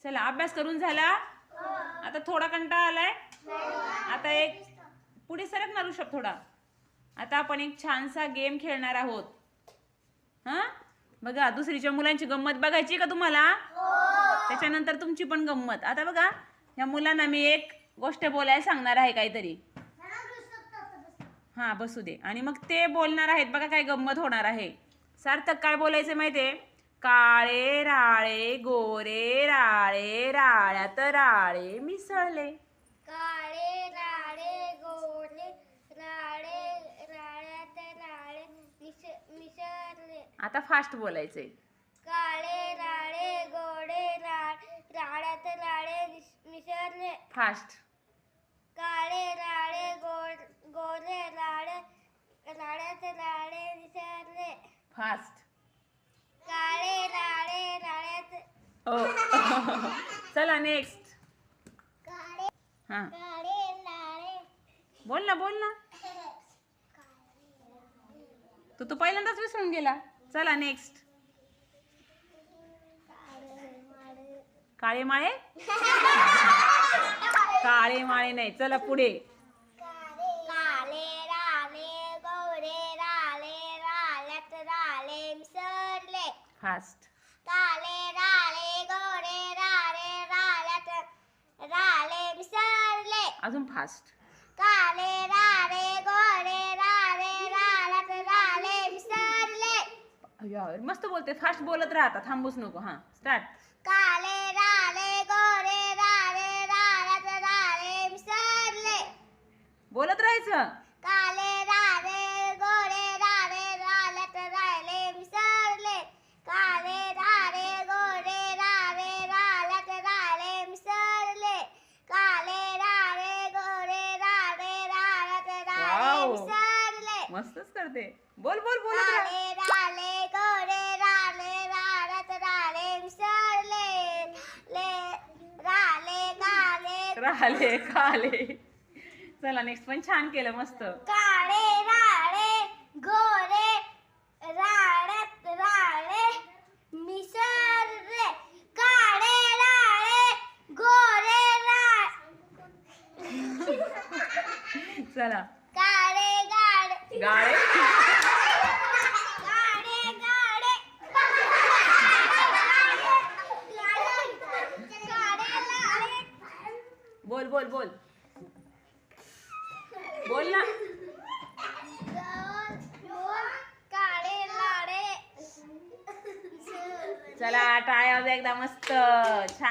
चला अभ्यास करून झाला. आता थोडा कंटाळा आलाय. आता एक पुढे सरक ना ऋषभ थोडा. आता आपण एक छानसा गेम खेळणार आहोत. हा बघा, दुसरीच्या मुलांची गंमत बघायची का तुम्हाला? त्याच्यानंतर तुमची पण गंमत. आता बघा, या मुलांना मी एक गोष्ट बोलायला सांगणार आहे काहीतरी. हा बसू दे. आणि मग ते बोलणार आहेत. बघा काय गंमत होणार आहे. सार्थक काय बोलायचं माहितीये? काळे राळे गोरे राळे राळ्यात राळे मिसळले. काळे राळे गोरे राळे राळ्यात राळे मिसळले. आता फास्ट बोलायचंय. काळे राळे गोरे राळ्यात राळे मिसळले. फास्ट. काळे राळे गोरे राळ्यात राळे मिसळले. फास्ट. काळे राळे राळ्यात. चला नेक्स्ट. हा काळे राळे. बोल ना. तू पहिल्यांदाच विसरून गेला. चला नेक्स्ट. काळे माळे. काळे माळे नाही. चला पुढे. काळे राळे गोरे राळ्यात राळे मिसळले. फास्ट. काळे राळे गोरे राळ्यात राळे मिसळले. अजून फास्ट. काळे राळे गोरे राळ्यात राळे मिसळले. मस्त बोलते. फास्ट बोलत राहता. थांबूच नको. हा स्टार्ट. काळे राळे गोरे राळ्यात राळे मिसळले. बोलत राहायचं. काळे राळे गोरे राळ्यात राळे मिसळले. काळे राळे गोरे राळ्यात राळे मिसळले. काळे राळे गोरे राळ्यात राळे मिसळले. मस्तच करते. बोल बोलत राहा. काळे राळे गोरे राळ्यात राळे मिसळले. राहिले काले. चला नेक्स्ट पण छान केलं. मस्त. काळे राळे गोरे राळ्यात राळे मिसळले. काळे राळे गोरे चला. काळे गाळे गाळे. काळे गाळे बोल ना. काळे लाडे. चला टाळ्या एकदा. मस्त छान.